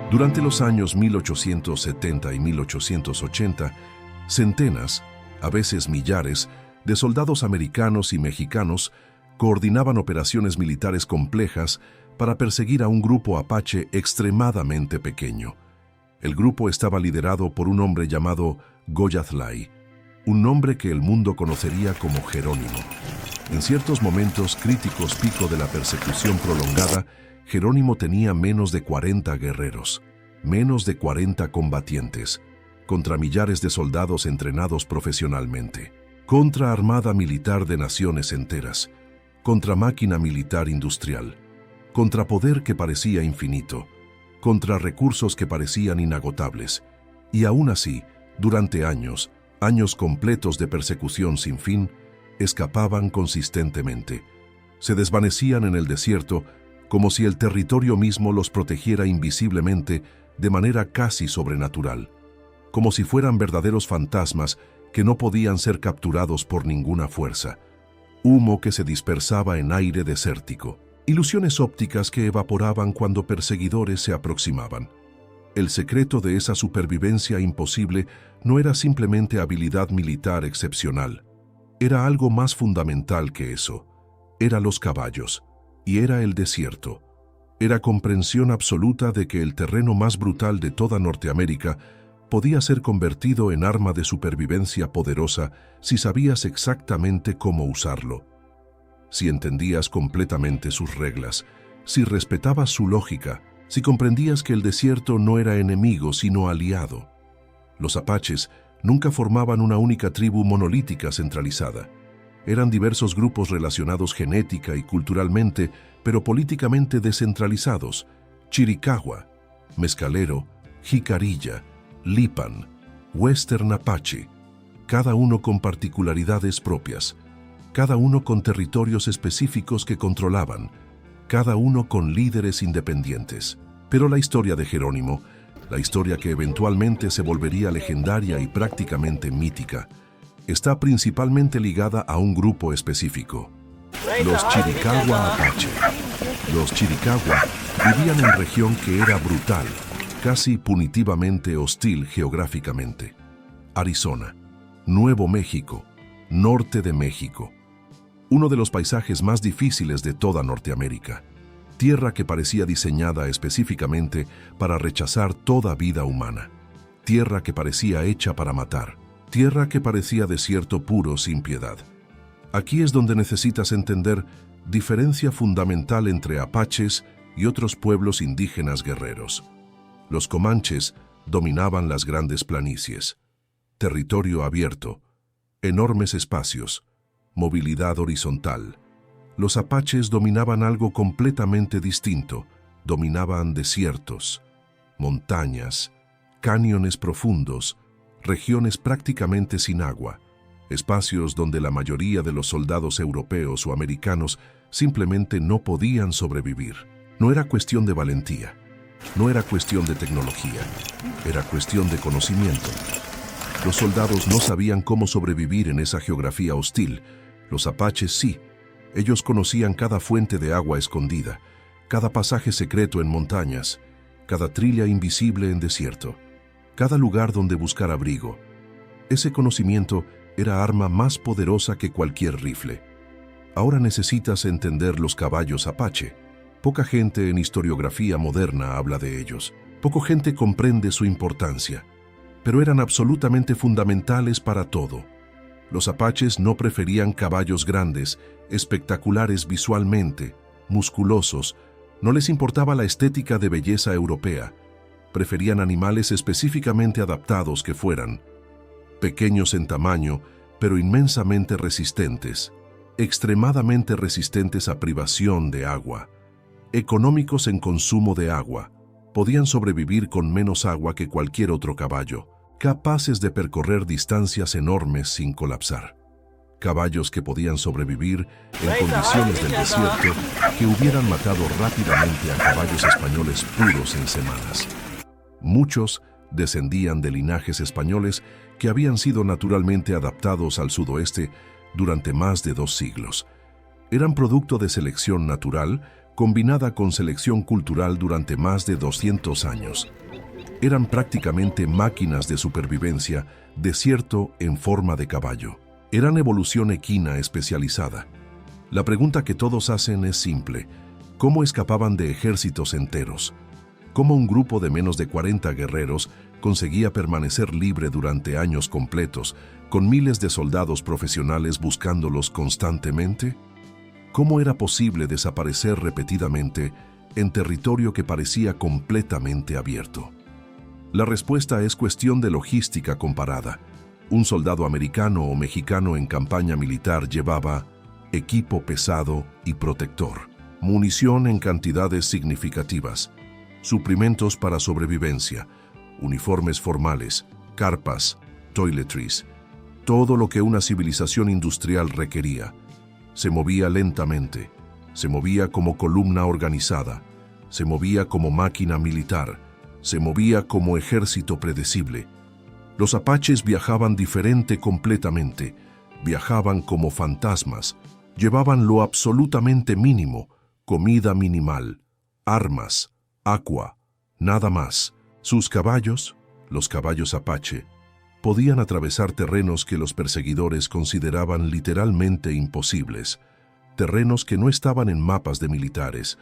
Durante los años 1870 y 1880, centenas, a veces millares, de soldados americanos y mexicanos coordinaban operaciones militares complejas para perseguir a un grupo apache extremadamente pequeño. El grupo estaba liderado por un hombre llamado Goyatlay, un nombre que el mundo conocería como Jerónimo. En ciertos momentos críticos pico de la persecución prolongada, Jerónimo tenía menos de 40 guerreros, menos de 40 combatientes, contra millares de soldados entrenados profesionalmente, contra armada militar de naciones enteras, contra máquina militar industrial, contra poder que parecía infinito, contra recursos que parecían inagotables, y aún así, durante años completos de persecución sin fin, escapaban consistentemente. Se desvanecían en el desierto como si el territorio mismo los protegiera invisiblemente de manera casi sobrenatural, como si fueran verdaderos fantasmas que no podían ser capturados por ninguna fuerza, humo que se dispersaba en aire desértico, ilusiones ópticas que evaporaban cuando perseguidores se aproximaban. El secreto de esa supervivencia imposible no era simplemente habilidad militar excepcional, era algo más fundamental que eso. Era los caballos, y era el desierto. Era comprensión absoluta de que el terreno más brutal de toda Norteamérica podía ser convertido en arma de supervivencia poderosa si sabías exactamente cómo usarlo. Si entendías completamente sus reglas, si respetabas su lógica, si comprendías que el desierto no era enemigo sino aliado. Los apaches nunca formaban una única tribu monolítica centralizada. Eran diversos grupos relacionados genética y culturalmente, pero políticamente descentralizados: Chiricahua, Mescalero, Jicarilla, Lipan, Western Apache, cada uno con particularidades propias, cada uno con territorios específicos que controlaban, cada uno con líderes independientes. Pero la historia de Jerónimo, la historia que eventualmente se volvería legendaria y prácticamente mítica, está principalmente ligada a un grupo específico: los Chiricahua Apache. Los Chiricahua vivían en región que era brutal, casi punitivamente hostil geográficamente: Arizona, Nuevo México, norte de México. Uno de los paisajes más difíciles de toda Norteamérica. Tierra que parecía diseñada específicamente para rechazar toda vida humana. Tierra que parecía hecha para matar. Tierra que parecía desierto puro sin piedad. Aquí es donde necesitas entender diferencia fundamental entre apaches y otros pueblos indígenas guerreros. Los comanches dominaban las grandes planicies. Territorio abierto, enormes espacios, movilidad horizontal. Los apaches dominaban algo completamente distinto. Dominaban desiertos, montañas, cañones profundos, regiones prácticamente sin agua, espacios donde la mayoría de los soldados europeos o americanos simplemente no podían sobrevivir. No era cuestión de valentía, no era cuestión de tecnología, era cuestión de conocimiento. Los soldados no sabían cómo sobrevivir en esa geografía hostil. Los apaches sí. Ellos conocían cada fuente de agua escondida, cada pasaje secreto en montañas, cada trilla invisible en desierto, cada lugar donde buscar abrigo. Ese conocimiento era arma más poderosa que cualquier rifle. Ahora necesitas entender los caballos apache. Poca gente en historiografía moderna habla de ellos. Poca gente comprende su importancia, pero eran absolutamente fundamentales para todo. Los apaches no preferían caballos grandes, espectaculares visualmente, musculosos. No les importaba la estética de belleza europea. Preferían animales específicamente adaptados que fueran pequeños en tamaño, pero inmensamente resistentes, extremadamente resistentes a privación de agua, económicos en consumo de agua. Podían sobrevivir con menos agua que cualquier otro caballo, capaces de percorrer distancias enormes sin colapsar. Caballos que podían sobrevivir en condiciones del desierto que hubieran matado rápidamente a caballos españoles puros en semanas. Muchos descendían de linajes españoles que habían sido naturalmente adaptados al sudoeste durante más de 2 siglos. Eran producto de selección natural combinada con selección cultural durante más de 200 años. Eran prácticamente máquinas de supervivencia, desierto en forma de caballo. Eran evolución equina especializada. La pregunta que todos hacen es simple: ¿cómo escapaban de ejércitos enteros? ¿Cómo un grupo de menos de 40 guerreros conseguía permanecer libre durante años completos, con miles de soldados profesionales buscándolos constantemente? ¿Cómo era posible desaparecer repetidamente en territorio que parecía completamente abierto? La respuesta es cuestión de logística comparada. Un soldado americano o mexicano en campaña militar llevaba equipo pesado y protector, munición en cantidades significativas, suprimentos para sobrevivencia, uniformes formales, carpas, toiletries, todo lo que una civilización industrial requería. Se movía lentamente, se movía como columna organizada, se movía como máquina militar, se movía como ejército predecible. Los apaches viajaban diferente completamente, viajaban como fantasmas, llevaban lo absolutamente mínimo, comida minimal, armas, agua, nada más. Sus caballos, los caballos apache, podían atravesar terrenos que los perseguidores consideraban literalmente imposibles, terrenos que no estaban en mapas de militares,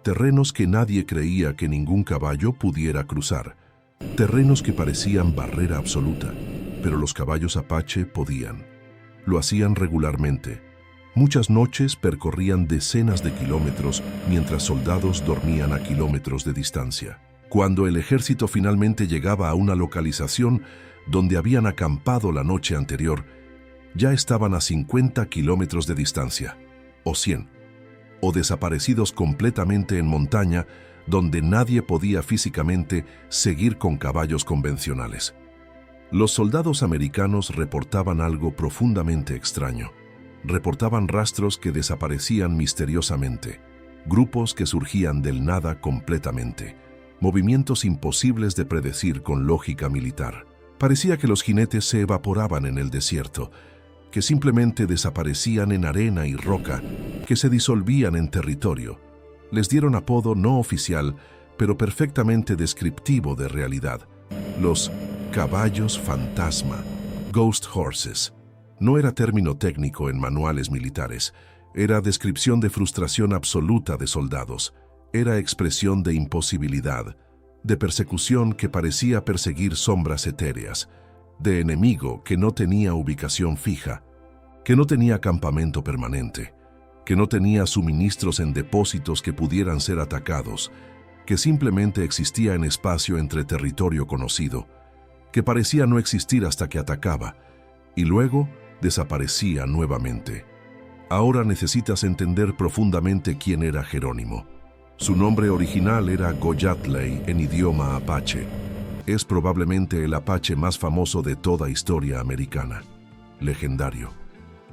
terrenos que nadie creía que ningún caballo pudiera cruzar, terrenos que parecían barrera absoluta, pero los caballos apache podían. Lo hacían regularmente. Muchas noches percorrían decenas de kilómetros mientras soldados dormían a kilómetros de distancia. Cuando el ejército finalmente llegaba a una localización donde habían acampado la noche anterior, ya estaban a 50 kilómetros de distancia, o 100, o desaparecidos completamente en montaña, donde nadie podía físicamente seguir con caballos convencionales. Los soldados americanos reportaban algo profundamente extraño. Reportaban rastros que desaparecían misteriosamente, grupos que surgían del nada completamente, movimientos imposibles de predecir con lógica militar. Parecía que los jinetes se evaporaban en el desierto, que simplemente desaparecían en arena y roca, que se disolvían en territorio. Les dieron apodo no oficial, pero perfectamente descriptivo de realidad: los caballos fantasma, ghost horses. No era término técnico en manuales militares, era descripción de frustración absoluta de soldados, era expresión de imposibilidad, de persecución que parecía perseguir sombras etéreas, de enemigo que no tenía ubicación fija, que no tenía campamento permanente, que no tenía suministros en depósitos que pudieran ser atacados, que simplemente existía en espacio entre territorio conocido, que parecía no existir hasta que atacaba, y luego desaparecía nuevamente. Ahora necesitas entender profundamente quién era Jerónimo. Su nombre original era Goyatley en idioma apache. Es probablemente el apache más famoso de toda historia americana. Legendario,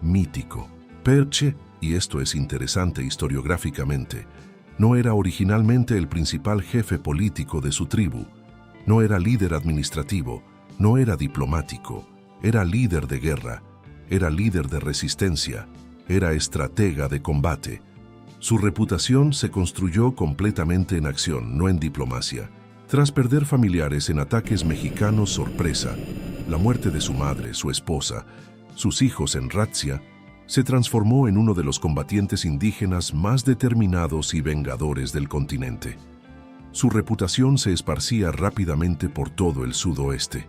mítico. Perche, y esto es interesante historiográficamente, no era originalmente el principal jefe político de su tribu. No era líder administrativo, no era diplomático, era líder de guerra, era líder de resistencia, era estratega de combate. Su reputación se construyó completamente en acción, no en diplomacia. Tras perder familiares en ataques mexicanos sorpresa, la muerte de su madre, su esposa, sus hijos en razzia, se transformó en uno de los combatientes indígenas más determinados y vengadores del continente. Su reputación se esparcía rápidamente por todo el sudoeste.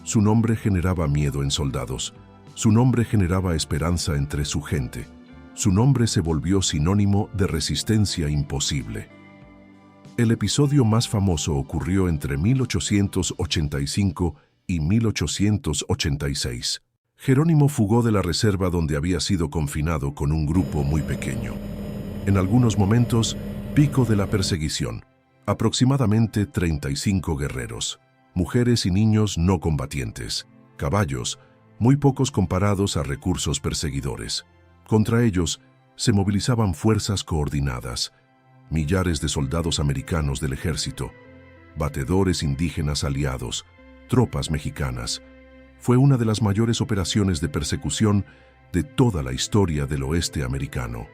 Su nombre generaba miedo en soldados. Su nombre generaba esperanza entre su gente. Su nombre se volvió sinónimo de resistencia imposible. El episodio más famoso ocurrió entre 1885 y 1886. Jerónimo fugó de la reserva donde había sido confinado con un grupo muy pequeño. En algunos momentos, pico de la perseguición. Aproximadamente 35 guerreros, mujeres y niños no combatientes, caballos, muy pocos comparados a recursos perseguidores. Contra ellos se movilizaban fuerzas coordinadas, millares de soldados americanos del ejército, batedores indígenas aliados, tropas mexicanas. Fue una de las mayores operaciones de persecución de toda la historia del oeste americano.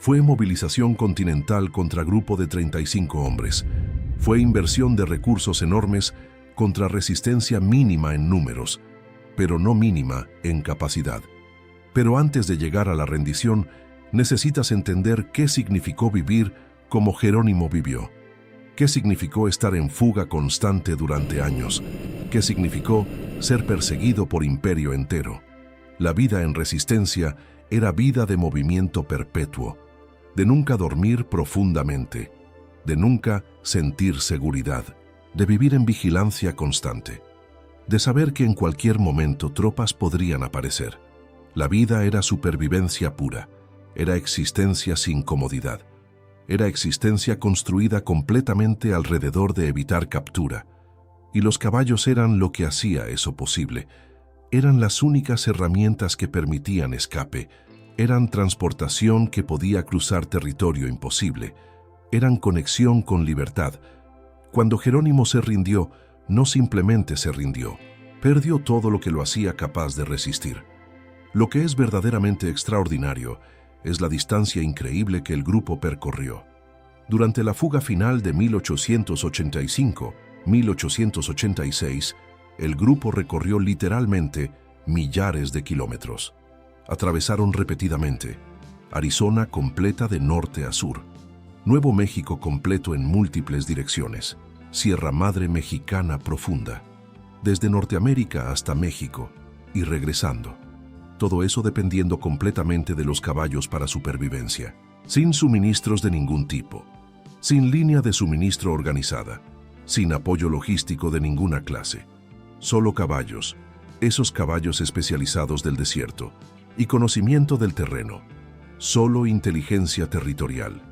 Fue movilización continental contra grupo de 35 hombres. Fue inversión de recursos enormes contra resistencia mínima en números, pero no mínima en capacidad. Pero antes de llegar a la rendición, necesitas entender qué significó vivir como Jerónimo vivió. ¿Qué significó estar en fuga constante durante años? ¿Qué significó ser perseguido por imperio entero? La vida en resistencia era vida de movimiento perpetuo, de nunca dormir profundamente, de nunca sentir seguridad, de vivir en vigilancia constante, de saber que en cualquier momento tropas podrían aparecer. La vida era supervivencia pura, era existencia sin comodidad. Era existencia construida completamente alrededor de evitar captura, y los caballos eran lo que hacía eso posible. Eran las únicas herramientas que permitían escape, eran transportación que podía cruzar territorio imposible, eran conexión con libertad. Cuando Jerónimo se rindió, no simplemente se rindió, perdió todo lo que lo hacía capaz de resistir. Lo que es verdaderamente extraordinario es la distancia increíble que el grupo percorrió. Durante la fuga final de 1885-1886, el grupo recorrió literalmente millares de kilómetros. Atravesaron repetidamente Arizona completa de norte a sur, Nuevo México completo en múltiples direcciones, Sierra Madre Mexicana profunda, desde Norteamérica hasta México y regresando. Todo eso dependiendo completamente de los caballos para supervivencia, sin suministros de ningún tipo, sin línea de suministro organizada, sin apoyo logístico de ninguna clase. Solo caballos, esos caballos especializados del desierto, y conocimiento del terreno, solo inteligencia territorial.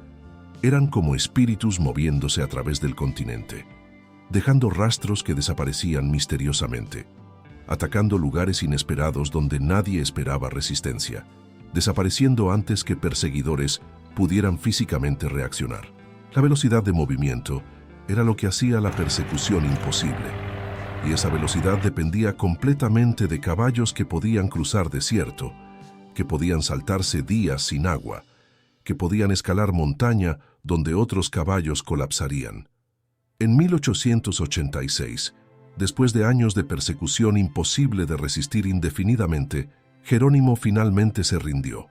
Eran como espíritus moviéndose a través del continente, dejando rastros que desaparecían misteriosamente, atacando lugares inesperados donde nadie esperaba resistencia, desapareciendo antes que perseguidores pudieran físicamente reaccionar. La velocidad de movimiento era lo que hacía la persecución imposible, y esa velocidad dependía completamente de caballos que podían cruzar desierto, que podían saltarse días sin agua, que podían escalar montaña donde otros caballos colapsarían. En 1886, después de años de persecución imposible de resistir indefinidamente, Jerónimo finalmente se rindió.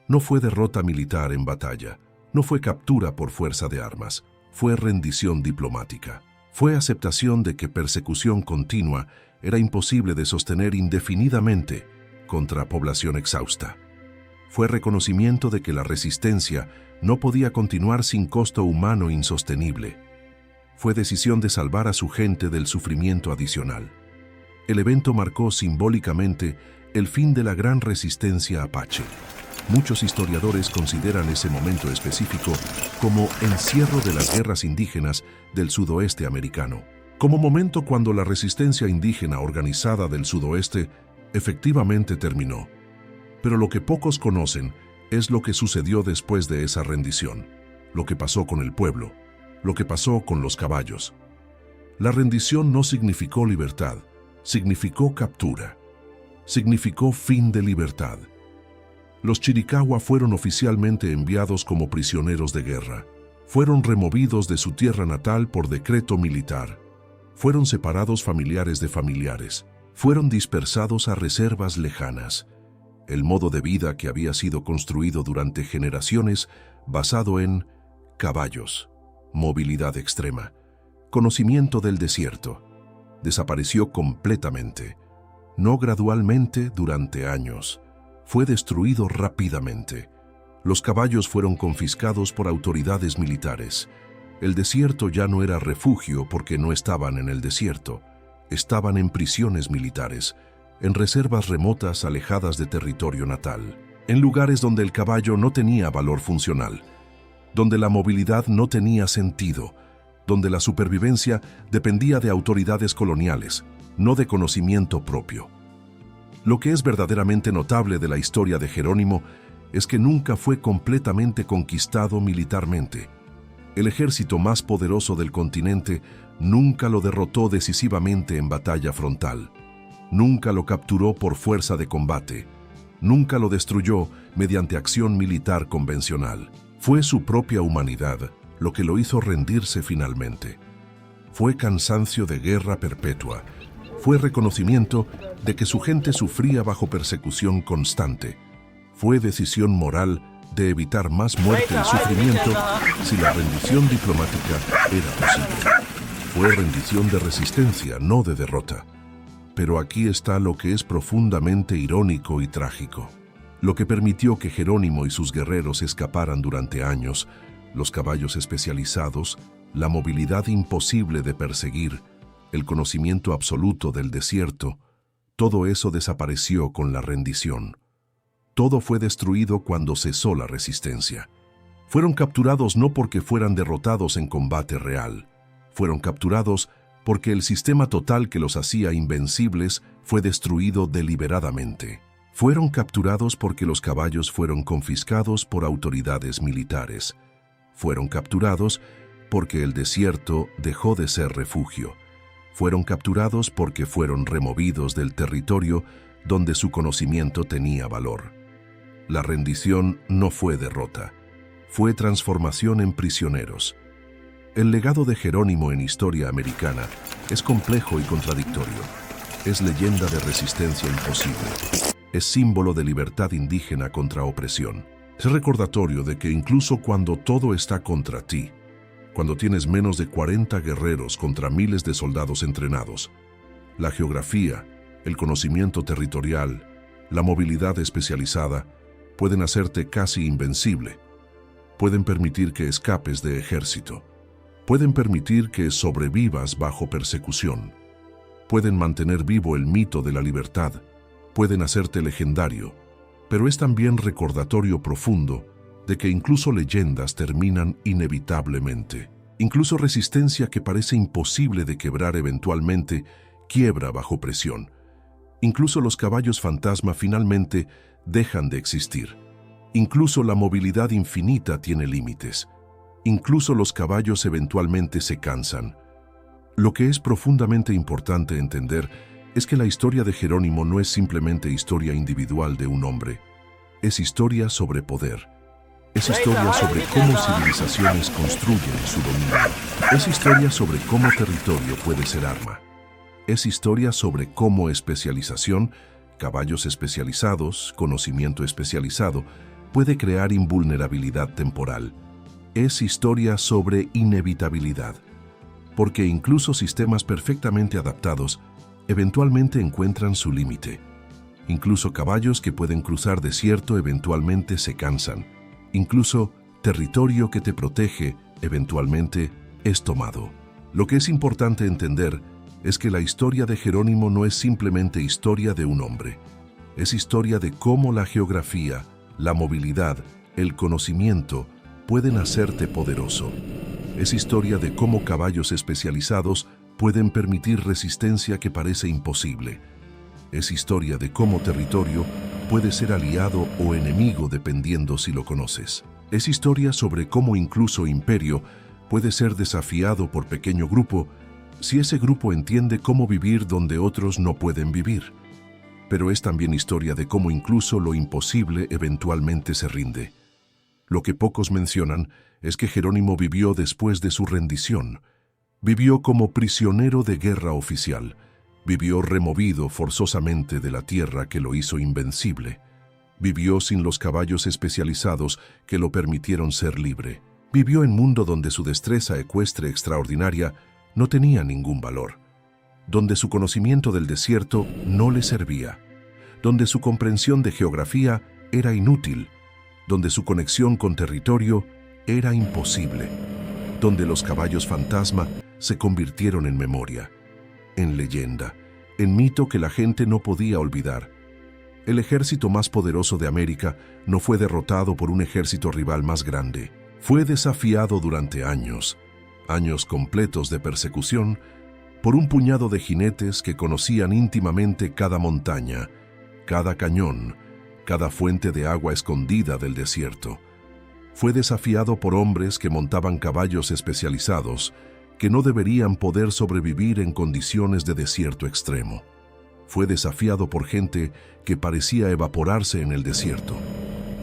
No fue derrota militar en batalla, no fue captura por fuerza de armas, fue rendición diplomática. Fue aceptación de que persecución continua era imposible de sostener indefinidamente contra población exhausta. Fue reconocimiento de que la resistencia no podía continuar sin costo humano insostenible. Fue decisión de salvar a su gente del sufrimiento adicional. El evento marcó simbólicamente el fin de la gran resistencia apache. Muchos historiadores consideran ese momento específico como encierro de las guerras indígenas del sudoeste americano, como momento cuando la resistencia indígena organizada del sudoeste efectivamente terminó. Pero lo que pocos conocen es lo que sucedió después de esa rendición, lo que pasó con el pueblo, lo que pasó con los caballos. La rendición no significó libertad, significó captura, significó fin de libertad. Los Chiricahua fueron oficialmente enviados como prisioneros de guerra. Fueron removidos de su tierra natal por decreto militar. Fueron separados familiares de familiares. Fueron dispersados a reservas lejanas. El modo de vida que había sido construido durante generaciones basado en caballos, movilidad extrema, conocimiento del desierto, desapareció completamente, no gradualmente durante años. Fue destruido rápidamente. Los caballos fueron confiscados por autoridades militares. El desierto ya no era refugio porque no estaban en el desierto. Estaban en prisiones militares, en reservas remotas alejadas de territorio natal, en lugares donde el caballo no tenía valor funcional, donde la movilidad no tenía sentido, donde la supervivencia dependía de autoridades coloniales, no de conocimiento propio. Lo que es verdaderamente notable de la historia de Jerónimo es que nunca fue completamente conquistado militarmente. El ejército más poderoso del continente nunca lo derrotó decisivamente en batalla frontal. Nunca lo capturó por fuerza de combate. Nunca lo destruyó mediante acción militar convencional. Fue su propia humanidad lo que lo hizo rendirse finalmente. Fue cansancio de guerra perpetua. Fue reconocimiento de que su gente sufría bajo persecución constante. Fue decisión moral de evitar más muerte y sufrimiento si la rendición diplomática era posible. Fue rendición de resistencia, no de derrota. Pero aquí está lo que es profundamente irónico y trágico. Lo que permitió que Jerónimo y sus guerreros escaparan durante años, los caballos especializados, la movilidad imposible de perseguir, el conocimiento absoluto del desierto, todo eso desapareció con la rendición. Todo fue destruido cuando cesó la resistencia. Fueron capturados no porque fueran derrotados en combate real. Fueron capturados porque el sistema total que los hacía invencibles fue destruido deliberadamente. Fueron capturados porque los caballos fueron confiscados por autoridades militares. Fueron capturados porque el desierto dejó de ser refugio. Fueron capturados porque fueron removidos del territorio donde su conocimiento tenía valor. La rendición no fue derrota, fue transformación en prisioneros. El legado de Jerónimo en historia americana es complejo y contradictorio. Es leyenda de resistencia imposible. Es símbolo de libertad indígena contra opresión. Es recordatorio de que incluso cuando todo está contra ti, cuando tienes menos de 40 guerreros contra miles de soldados entrenados, la geografía, el conocimiento territorial, la movilidad especializada pueden hacerte casi invencible. Pueden permitir que escapes de ejército. Pueden permitir que sobrevivas bajo persecución. Pueden mantener vivo el mito de la libertad. Pueden hacerte legendario. Pero es también recordatorio profundo de que incluso leyendas terminan inevitablemente. Incluso resistencia que parece imposible de quebrar eventualmente, quiebra bajo presión. Incluso los caballos fantasma finalmente dejan de existir. Incluso la movilidad infinita tiene límites. Incluso los caballos eventualmente se cansan. Lo que es profundamente importante entender es que la historia de Jerónimo no es simplemente historia individual de un hombre. Es historia sobre poder. Es historia sobre cómo civilizaciones construyen su dominio. Es historia sobre cómo territorio puede ser arma. Es historia sobre cómo especialización, caballos especializados, conocimiento especializado, puede crear invulnerabilidad temporal. Es historia sobre inevitabilidad, porque incluso sistemas perfectamente adaptados eventualmente encuentran su límite. Incluso caballos que pueden cruzar desierto eventualmente se cansan. Incluso territorio que te protege eventualmente es tomado. Lo que es importante entender es que la historia de Jerónimo no es simplemente historia de un hombre. Es historia de cómo la geografía, la movilidad, el conocimiento pueden hacerte poderoso. Es historia de cómo caballos especializados pueden permitir resistencia que parece imposible. Es historia de cómo territorio puede ser aliado o enemigo dependiendo si lo conoces. Es historia sobre cómo incluso imperio puede ser desafiado por pequeño grupo si ese grupo entiende cómo vivir donde otros no pueden vivir. Pero es también historia de cómo incluso lo imposible eventualmente se rinde. Lo que pocos mencionan es que Jerónimo vivió después de su rendición. Vivió como prisionero de guerra oficial. Vivió removido forzosamente de la tierra que lo hizo invencible. Vivió sin los caballos especializados que lo permitieron ser libre. Vivió en un mundo donde su destreza ecuestre extraordinaria no tenía ningún valor, donde su conocimiento del desierto no le servía, donde su comprensión de geografía era inútil, donde su conexión con territorio era imposible, donde los caballos fantasma se convirtieron en memoria, en leyenda, en mito que la gente no podía olvidar. El ejército más poderoso de América no fue derrotado por un ejército rival más grande. Fue desafiado durante años completos de persecución, por un puñado de jinetes que conocían íntimamente cada montaña, cada cañón, cada fuente de agua escondida del desierto. Fue desafiado por hombres que montaban caballos especializados, que no deberían poder sobrevivir en condiciones de desierto extremo. Fue desafiado por gente que parecía evaporarse en el desierto,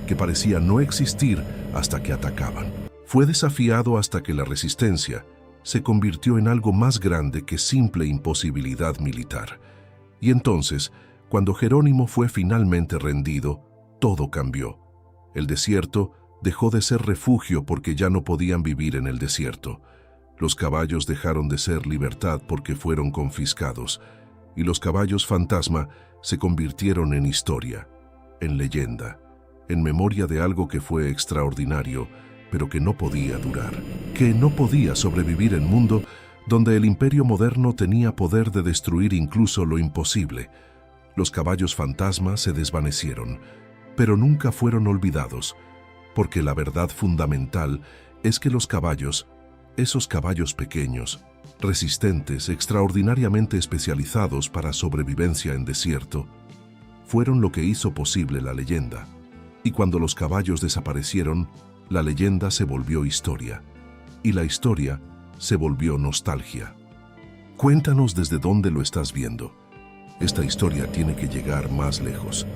que parecía no existir hasta que atacaban. Fue desafiado hasta que la resistencia se convirtió en algo más grande que simple imposibilidad militar. Y entonces, cuando Jerónimo fue finalmente rendido, todo cambió. El desierto dejó de ser refugio porque ya no podían vivir en el desierto. Los caballos dejaron de ser libertad porque fueron confiscados, y los caballos fantasma se convirtieron en historia, en leyenda, en memoria de algo que fue extraordinario, pero que no podía durar, que no podía sobrevivir en un mundo donde el imperio moderno tenía poder de destruir incluso lo imposible. Los caballos fantasma se desvanecieron, pero nunca fueron olvidados, porque la verdad fundamental es que los caballos, esos caballos pequeños, resistentes, extraordinariamente especializados para sobrevivencia en desierto, fueron lo que hizo posible la leyenda. Y cuando los caballos desaparecieron, la leyenda se volvió historia, y la historia se volvió nostalgia. Cuéntanos desde dónde lo estás viendo. Esta historia tiene que llegar más lejos.